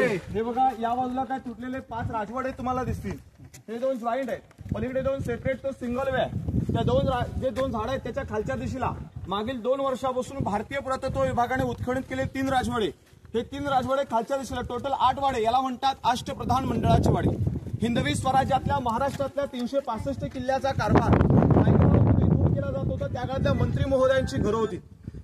हे बघा, या बाजूला काय तुटलेले 5 राजवाडे तुम्हाला दिसतील. हे 2 जॉईंट आहेत, पलीकडे 2 सेपरेट तो सिंगल वे आहे. त्या जे 2 झाड आहेत त्याच्या खालच्या दिशेला मागील 2 वर्षापासून भारतीय पुरातत्व विभागाने उत्खनन केले 3 राजवाडे. हे 3 राजवाडे खालच्या दिशेला टोटल 8 वाडे, याला म्हणतात अष्टप्रधान मंडळाचे वाडे. हिंदवी स्वराज्यातल्या महाराष्ट्रातल्या 365 किल्ल्याचा कारभार इथून केला जात होता. त्या काळातल्या मंत्री महोदयांची घरं होती.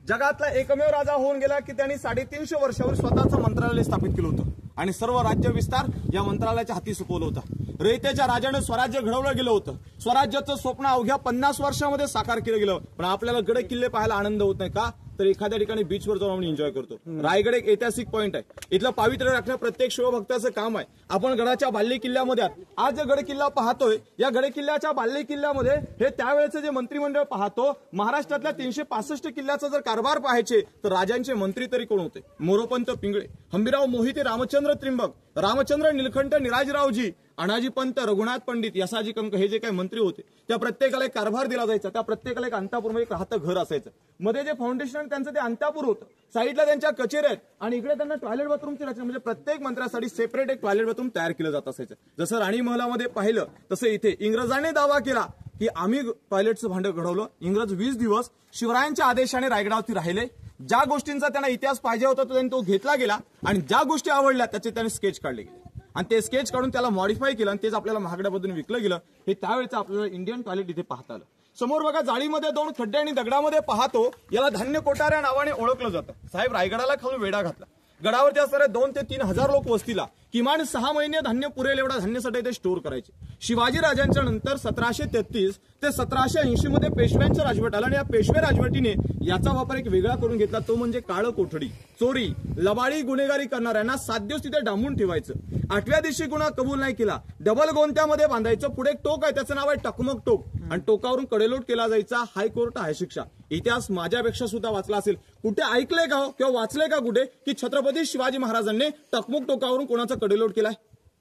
जगातला एकमेव राजा होऊन गेला की त्यांनी 350 वर्षावर स्वतःचं मंत्रालय स्थापित केलं होतं आणि सर्व राज्य विस्तार या मंत्रालयाच्या हाती सोपवलं होतं. रयतेच्या राजाने स्वराज्य घडवलं गेलं होतं. स्वराज्याचं स्वप्न अवघ्या 50 वर्षामध्ये साकार केलं गेलं. पण आपल्याला गड किल्ले पाहायला आनंद होत नाही का? तर एखाद्या ठिकाणी बीचवर जाऊन आपण एन्जॉय करतो. रायगड एक ऐतिहासिक पॉईंट आहे. इथलं पावित्र्य राखणं प्रत्येक शिवभक्ताचं काम आहे. आपण गडाच्या बाल्ली किल्ल्यामध्ये आज जे गड किल्ला पाहतोय, या गड किल्ल्याच्या बाल्ली किल्ल्यामध्ये हे त्यावेळेचं जे मंत्रिमंडळ पाहतो. महाराष्ट्रातल्या 365 किल्ल्याचा जर कारभार पाहायचे तर राजांचे मंत्री तरी कोण होते? मोरोपंत पिंगळे, हंबीराव मोहिते, रामचंद्र त्रिंबक, रामचंद्र निलखंठ निराजरावजी, अनाजी पंत, रघुनाथ पंडित, यसाजी कंक, हे जे काही मंत्री होते त्या प्रत्येकाला एक कारभार दिला जायचा. त्या प्रत्येकाला एक अंतापूरमध्ये एक राहतं घर असायचं. मध्ये जे फाउंडेशन त्यांचं ते अंतापूर होतं, साईडला त्यांच्या कचेऱ्या आहेत आणि इकडे त्यांना टॉयलेट बाथरूमची रचना, म्हणजे प्रत्येक मंत्र्यासाठी सेपरेट एक टॉयलेट बाथरूम तयार केलं जात असायचं. जसं राणी महलामध्ये पाहिलं तसं इथे इंग्रजांनी दावा केला की आम्ही टॉयलेटचं भांडं घडवलं. इंग्रज 20 दिवस शिवरायांच्या आदेशाने रायगडावरती राहिले. ज्या गोष्टींचा त्यांना इतिहास पाहिजे होता तो घेतला गेला आणि ज्या गोष्टी आवडल्या त्याचे त्याने स्केच काढले गेले आणि ते स्केच काढून त्याला मॉडिफाय केलं आणि तेच आपल्याला महागड्या पद्धतीने विकलं गेलं. हे त्यावेळेचं आपल्याला इंडियन टॉयलेट इथे पाहता आलं. समोर बघा, जाळीमध्ये 2 खड्डे आणि दगडामध्ये पाहतो, याला धान्य कोठार या नावाने ओळखलं जातं. साहेब, रायगडाला खालून वेढा घातला. गडावरती असणाऱ्या 2 ते 3 हजार लोक वस्तीला किमान 6 महिने धान्य पुरेल एवढा धान्यासाठी ते स्टोअर करायचे. शिवाजी राजांच्या नंतर 1733 ते 1780 मध्ये पेशव्यांचं राजवट आलं आणि या पेशवे राजवटीने याचा वापर एक वेगळा करून घेतला. तो म्हणजे काळ कोठडी. चोरी, लबाडी, गुन्हेगारी करणाऱ्यांना 7 दिवस तिथे डांबून ठेवायचं. 8व्या दिवशी गुन्हा कबूल नाही केला डबल गोंत्यामध्ये बांधायचं. पुढे एक टोक आहे, त्याचं नाव आहे टकमक टोक आणि टोकावरून कडेलोट केला जायचा. हायकोर्ट हाय शिक्षा. इतिहास माझ्यापेक्षा सुद्धा वाचला असेल. कुठे ऐकलंय का किंवा वाचलंय का कुठे की छत्रपती शिवाजी महाराजांनी टकमुक टोकावरून कोणाचा कडेलोट केलाय?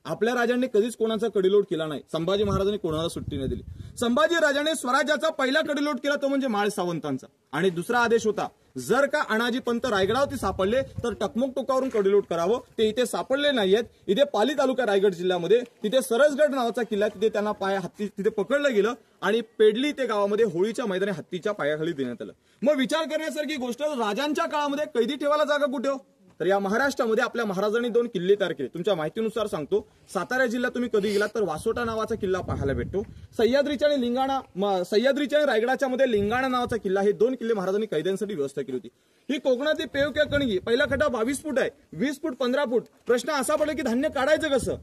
आपल्या राजांनी कधीच कोणाचा कडेलोट केला नाही. संभाजी महाराजांनी कोणाला सुट्टी नाही दिली. संभाजी राजाने स्वराज्याचा पहिला कडेलोट केला तो म्हणजे माळ सावंतांचा. आणि दुसरा आदेश होता, जर का अनाजी पंत रायगडावरती सापडले तर टकमुक टोकावरून कडेलोट करावं. ते इथे सापडले नाहीयेत. इथे पाली तालुका रायगड जिल्ह्यामध्ये तिथे सरसगड नावाचा किल्ला, तिथे त्यांना हत्ती तिथे पकडलं गेलं आणि पेडली ते गावामध्ये होळीच्या मैदानी हत्तीच्या पायाखाली देण्यात आलं. मग विचार करण्यासारखी गोष्ट, राजांच्या काळामध्ये कैदी ठेवायला जागा कुठे हो? तर या महाराष्ट्रामध्ये आपल्या महाराजांनी 2 किल्ले तयार केले. तुमच्या माहितीनुसार सांगतो, सातारा जिल्ह्यात तुम्ही कधी गेलात तर वासोटा नावाचा किल्ला पाहायला भेटतो. सह्याद्रीच्या आणि रायगडाच्या मध्ये लिंगाणा नावाचा किल्ला, हे 2 किल्ले महाराजांनी कैद्यांसाठी व्यवस्था केली होती. ही कोकणातली पेव किंवा कणगी, पहिला खड्डा 22 फूट आहे, 20 फूट 15 फूट. प्रश्न असा पडला की धान्य काढायचं कसं?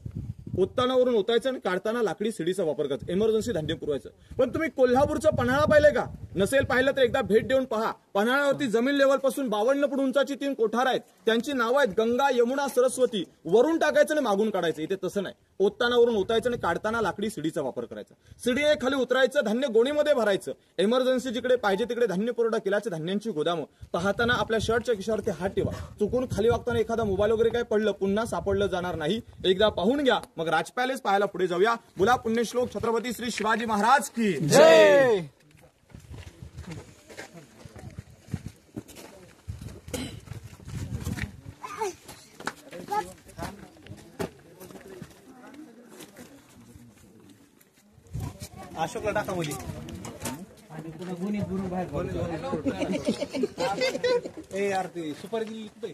ओतानावरून ओतायचं आणि काढताना लाकडी शिडीचा वापर करायचा. इमर्जन्सी धान्य पुरवायचं. पण तुम्ही कोल्हापूरचं पन्हाळा पाहिलंय का? नसेल पाहिलं तर एकदा भेट देऊन पहा. पन्हाळ्यावरती जमीन लेवलपासून 52 फूट उंचाची 3 कोठार आहेत. त्यांची नावं आहेत गंगा, यमुना, सरस्वती. वरून टाकायचं आणि मागून काढायचं. इथे तसं नाही. ओतानावरून ओतायचं आणि काढताना लाकडी शिडीचा वापर करायचा. शिडीने खाली उतरायचं, धान्य गोणीमध्ये भरायचं. इमर्जन्सी जिकडे पाहिजे तिकडे धान्य पुरवठा केल्याचे धान्यांची गोदामं. पाहताना आपल्या शर्टच्या खिशावरती हात ठेवा. चुकून खाली वागताना एखादा मोबाईल वगैरे काय पडलं पुन्हा सापडलं जाणार नाही. एकदा पाहून घ्या, मग राज पॅलेस पाहायला पुढे जाऊया. बोला पुण्यश्लोक छत्रपती श्री शिवाजी महाराज की जय. अशोकला टाका मुली ए यार, ती सुपारी दिली कुठे?